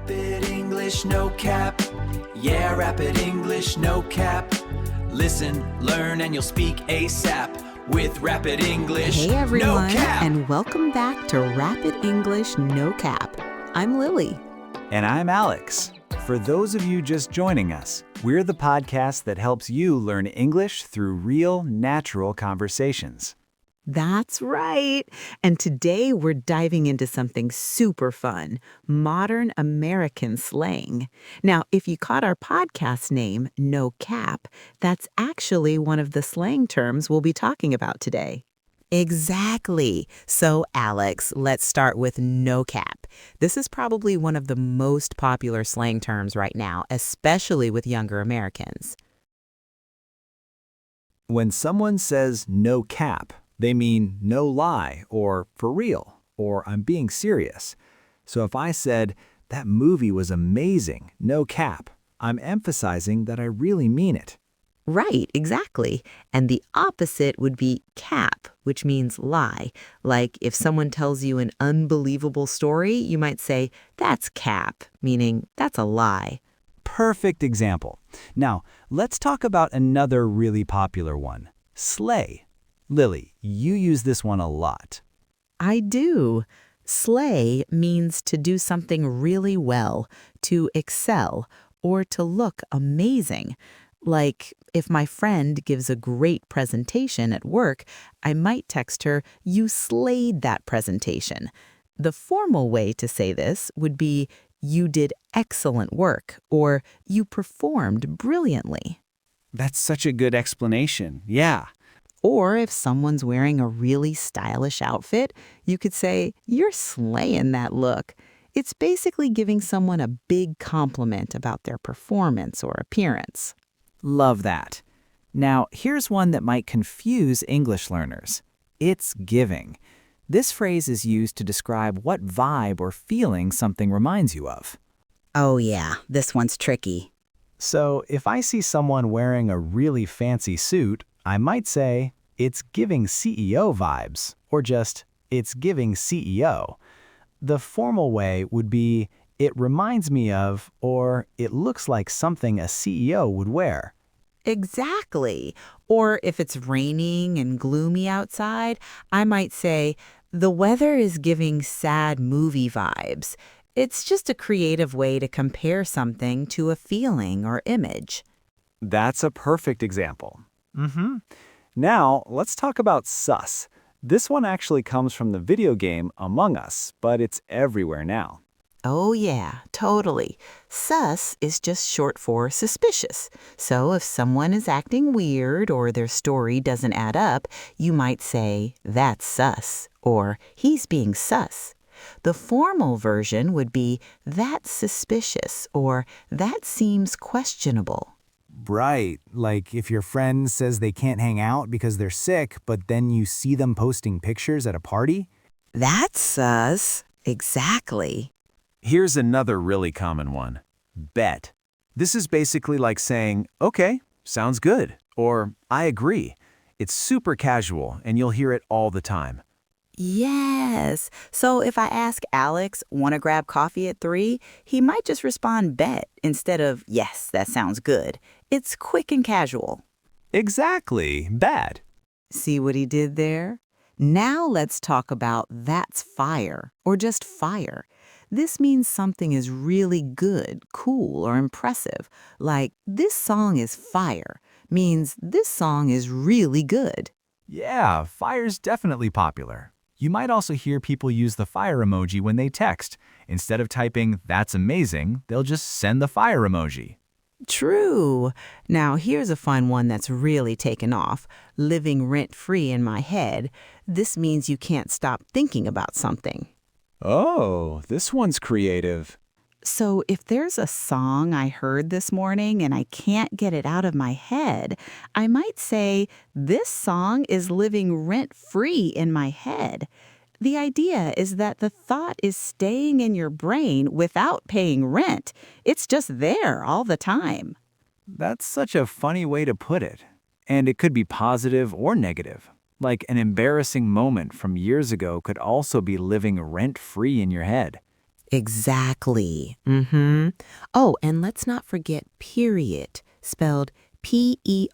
Rapid English, no cap. Yeah, Rapid English, no cap. Listen, learn, and you'll speak ASAP with Rapid English, Hey everyone, no cap. and welcome back to Rapid English No Cap. I'm Lily. And I'm Alex. For those of you just joining us, we're the podcast that helps you learn English through real, natural conversations. That's right. And today we're diving into something super fun, modern American slang. Now, if you caught our podcast name, No Cap, that's actually one of the slang terms we'll be talking about today. Exactly. So, Alex, let's start with no cap. This is probably one of the most popular slang terms right now, especially with younger Americans. When someone says no cap, they mean no lie, or for real, or I'm being serious. So if I said, that movie was amazing, no cap, I'm emphasizing that I really mean it. Right, exactly. And the opposite would be cap, which means lie. Like if someone tells you an unbelievable story, you might say, that's cap, meaning that's a lie. Perfect example. Now, let's talk about another really popular one, slay. Lily, you use this one a lot. I do. Slay means to do something really well, to excel, or to look amazing. Like, if my friend gives a great presentation at work, I might text her, you slayed that presentation. The formal way to say this would be, you did excellent work, or you performed brilliantly. That's such a good explanation, yeah. Or if someone's wearing a really stylish outfit, you could say, you're slaying that look. It's basically giving someone a big compliment about their performance or appearance. Love that. Now, here's one that might confuse English learners. It's giving. This phrase is used to describe what vibe or feeling something reminds you of. Oh yeah, this one's tricky. So, if I see someone wearing a really fancy suit, I might say, it's giving CEO vibes, or just, it's giving CEO. The formal way would be, it reminds me of, or it looks like something a CEO would wear. Exactly. Or if it's raining and gloomy outside, I might say, the weather is giving sad movie vibes. It's just a creative way to compare something to a feeling or image. That's a perfect example. Now, let's talk about sus. This one actually comes from the video game Among Us, but it's everywhere now. Oh yeah, totally. Sus is just short for suspicious. So if someone is acting weird or their story doesn't add up, you might say, that's sus, or he's being sus. The formal version would be, that's suspicious, or that seems questionable. Right, like if your friend says they can't hang out because they're sick, but then you see them posting pictures at a party? That's sus. Exactly. Here's another really common one, bet. This is basically like saying, okay, sounds good, or I agree. It's super casual and you'll hear it all the time. Yes. So if I ask Alex, want to grab coffee at 3, he might just respond bet instead of, yes, that sounds good. It's quick and casual. Exactly, bet. See what he did there? Now let's talk about that's fire, or just fire. This means something is really good, cool, or impressive. Like, this song is fire, means this song is really good. Yeah, fire's definitely popular. You might also hear people use the fire emoji when they text. Instead of typing, that's amazing, they'll just send the fire emoji. True. Now, here's a fun one that's really taken off. Living rent-free in my head. This means you can't stop thinking about something. Oh, this one's creative. So if there's a song I heard this morning and I can't get it out of my head, I might say, this song is living rent-free in my head. The idea is that the thought is staying in your brain without paying rent. It's just there all the time. That's such a funny way to put it. And it could be positive or negative. Like an embarrassing moment from years ago could also be living rent-free in your head. Exactly. Oh, and let's not forget period, spelled Period.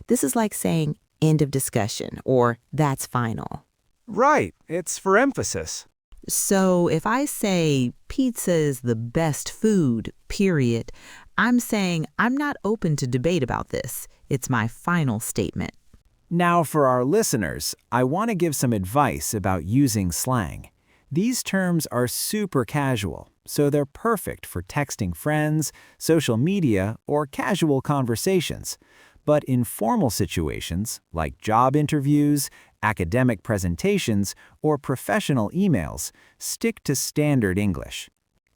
This is like saying end of discussion or that's final. Right, it's for emphasis. So if I say pizza is the best food, period, I'm saying I'm not open to debate about this. It's my final statement. Now, for our listeners, I want to give some advice about using slang. These terms are super casual, so they're perfect for texting friends, social media, or casual conversations. But in formal situations, like job interviews, academic presentations, or professional emails, stick to standard English.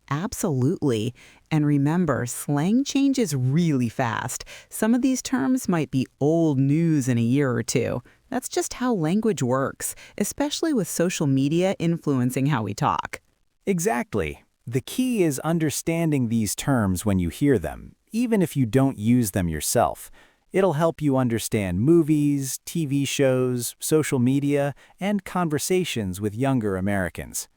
Absolutely. And remember, slang changes really fast. Some of these terms might be old news in a year or two. That's just how language works, especially with social media influencing how we talk. Exactly. The key is understanding these terms when you hear them, even if you don't use them yourself. It'll help you understand movies, TV shows, social media, and conversations with younger Americans.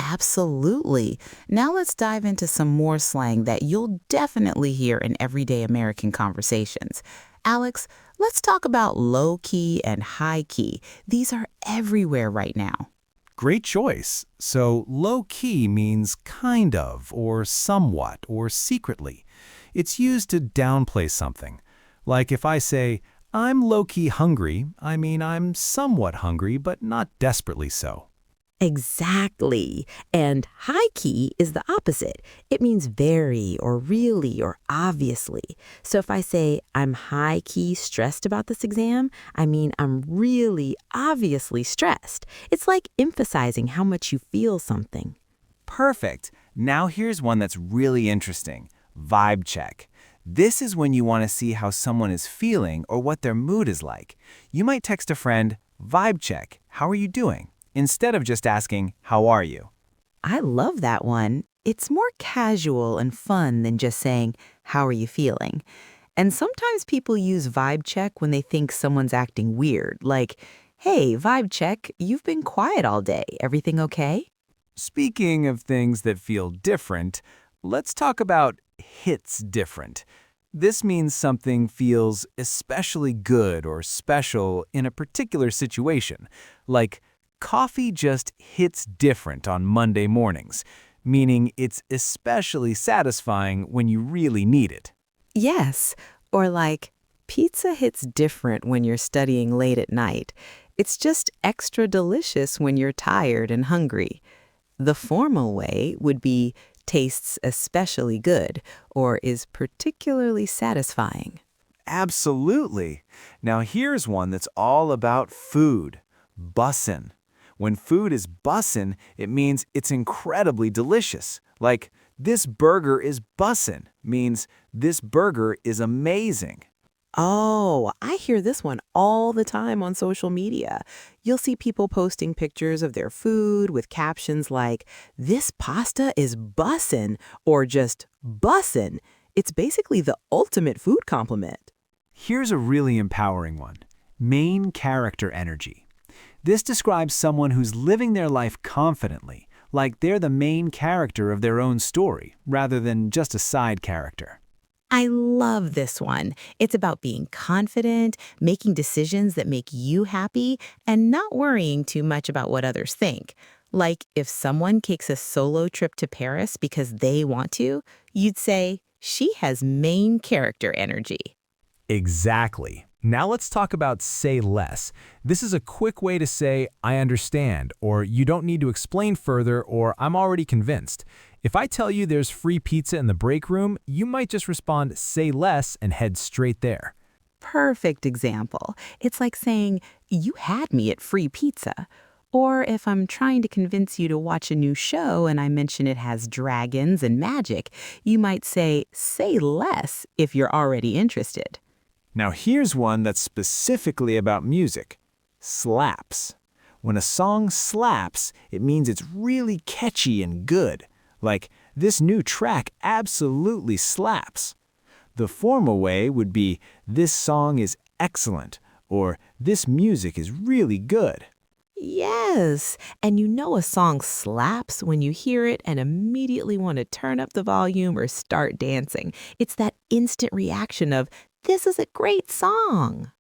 Absolutely. Now let's dive into some more slang that you'll definitely hear in everyday American conversations. Alex, let's talk about Lowkey and Highkey. These are everywhere right now. Great choice. So, low key means kind of, or somewhat, or secretly. It's used to downplay something. Like if I say, I'm low key hungry, I mean I'm somewhat hungry, but not desperately so. Exactly. And high key is the opposite. It means very or really or obviously. So if I say I'm high key stressed about this exam, I mean I'm really obviously stressed. It's like emphasizing how much you feel something. Perfect. Now here's one that's really interesting. Vibe check. This is when you want to see how someone is feeling or what their mood is like. You might text a friend, vibe check, how are you doing? Instead of just asking, how are you? I love that one. It's more casual and fun than just saying, how are you feeling? And sometimes people use vibe check when they think someone's acting weird, like, hey, vibe check, you've been quiet all day. Everything okay? Speaking of things that feel different, let's talk about hits different. This means something feels especially good or special in a particular situation, like coffee just hits different on Monday mornings, meaning it's especially satisfying when you really need it. Yes. Or like, pizza hits different when you're studying late at night. It's just extra delicious when you're tired and hungry. The formal way would be tastes especially good or is particularly satisfying. Absolutely. Now here's one that's all about food. Bussin. When food is bussin', it means it's incredibly delicious. Like, this burger is bussin' means this burger is amazing. Oh, I hear this one all the time on social media. You'll see people posting pictures of their food with captions like, this pasta is bussin' or just bussin'. It's basically the ultimate food compliment. Here's a really empowering one. Main character energy. This describes someone who's living their life confidently, like they're the main character of their own story, rather than just a side character. I love this one. It's about being confident, making decisions that make you happy, and not worrying too much about what others think. Like if someone takes a solo trip to Paris because they want to, you'd say, she has main character energy. Exactly. Now let's talk about say less. This is a quick way to say, I understand, or you don't need to explain further, or I'm already convinced. If I tell you there's free pizza in the break room, you might just respond, say less, and head straight there. Perfect example. It's like saying, you had me at free pizza. Or if I'm trying to convince you to watch a new show and I mention it has dragons and magic, you might say less if you're already interested. Now here's one that's specifically about music. Slaps. When a song slaps, it means it's really catchy and good. Like, this new track absolutely slaps. The formal way would be, this song is excellent, or this music is really good. Yes, and you know a song slaps when you hear it and immediately want to turn up the volume or start dancing. It's that instant reaction of, this is a great song.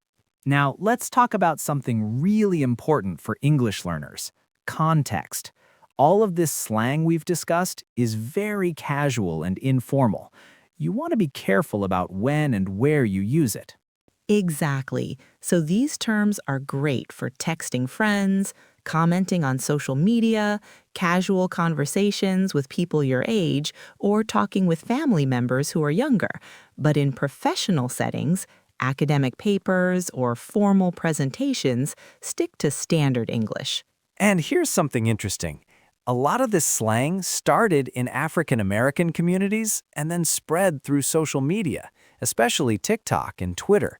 Now, let's talk about something really important for English learners: context. All of this slang we've discussed is very casual and informal. You want to be careful about when and where you use it. Exactly. So these terms are great for texting friends, commenting on social media, casual conversations with people your age, or talking with family members who are younger. But in professional settings, academic papers, or formal presentations, stick to standard English. And here's something interesting. A lot of this slang started in African American communities and then spread through social media, especially TikTok and Twitter.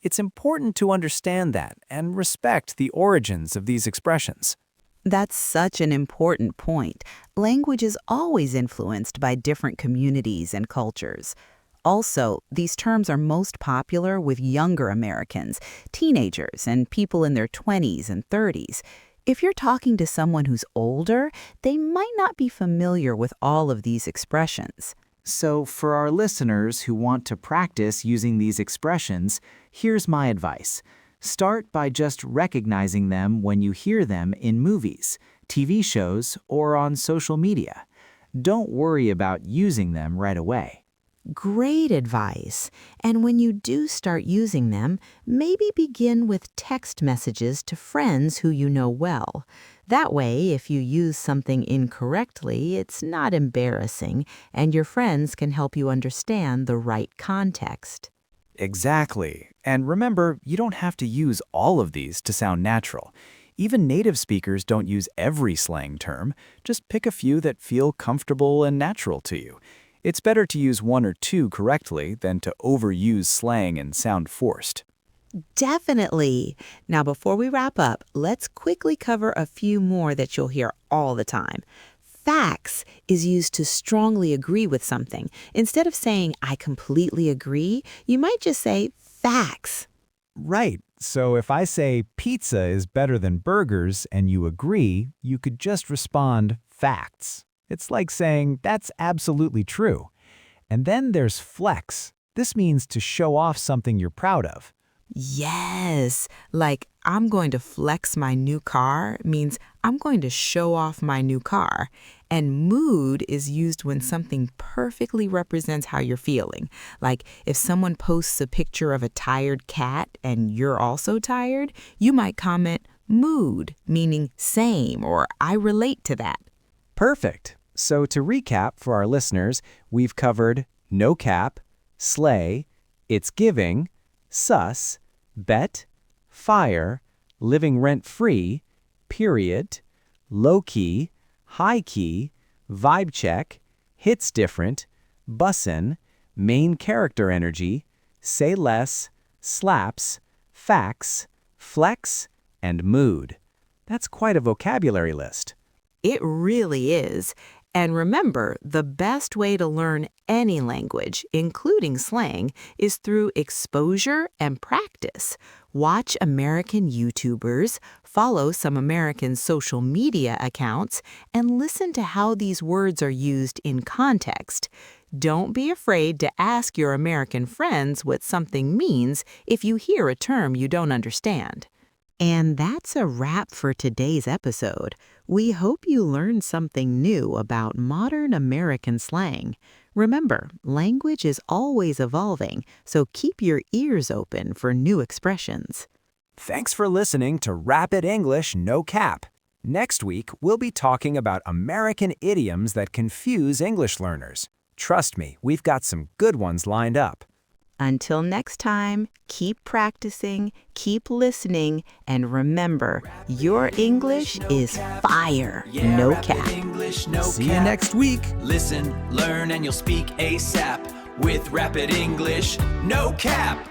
It's important to understand that and respect the origins of these expressions. That's such an important point. Language is always influenced by different communities and cultures. Also, these terms are most popular with younger Americans, teenagers, and people in their 20s and 30s. If you're talking to someone who's older, they might not be familiar with all of these expressions. So, for our listeners who want to practice using these expressions, here's my advice. Start by just recognizing them when you hear them in movies, TV shows, or on social media. Don't worry about using them right away. Great advice. And when you do start using them, maybe begin with text messages to friends who you know well. That way, if you use something incorrectly, it's not embarrassing, and your friends can help you understand the right context. Exactly. And remember, you don't have to use all of these to sound natural. Even native speakers don't use every slang term. Just pick a few that feel comfortable and natural to you. It's better to use one or two correctly than to overuse slang and sound forced. Definitely. Now, before we wrap up, let's quickly cover a few more that you'll hear all the time. Facts is used to strongly agree with something. Instead of saying, I completely agree, you might just say, facts. Right. So if I say pizza is better than burgers and you agree, you could just respond, facts. It's like saying, that's absolutely true. And then there's flex. This means to show off something you're proud of. Yes, like I'm going to flex my new car means I'm going to show off my new car. And mood is used when something perfectly represents how you're feeling. Like if someone posts a picture of a tired cat and you're also tired, you might comment mood, meaning same or I relate to that. Perfect. So to recap for our listeners, we've covered no cap, slay, it's giving, sus, bet, fire, living rent-free, period, low-key, high-key, vibe check, hits different, bussin, main character energy, say less, slaps, facts, flex, and mood. That's quite a vocabulary list. It really is. And remember, the best way to learn any language, including slang, is through exposure and practice. Watch American YouTubers, follow some American social media accounts, and listen to how these words are used in context. Don't be afraid to ask your American friends what something means if you hear a term you don't understand. And that's a wrap for today's episode. We hope you learned something new about modern American slang. Remember, language is always evolving, so keep your ears open for new expressions. Thanks for listening to Rapid English No Cap. Next week, we'll be talking about American idioms that confuse English learners. Trust me, we've got some good ones lined up. Until next time, keep practicing, keep listening, and remember, your English is fire, no cap. English, no See you cap. next week. Listen, learn, and you'll speak ASAP with Rapid English, no cap.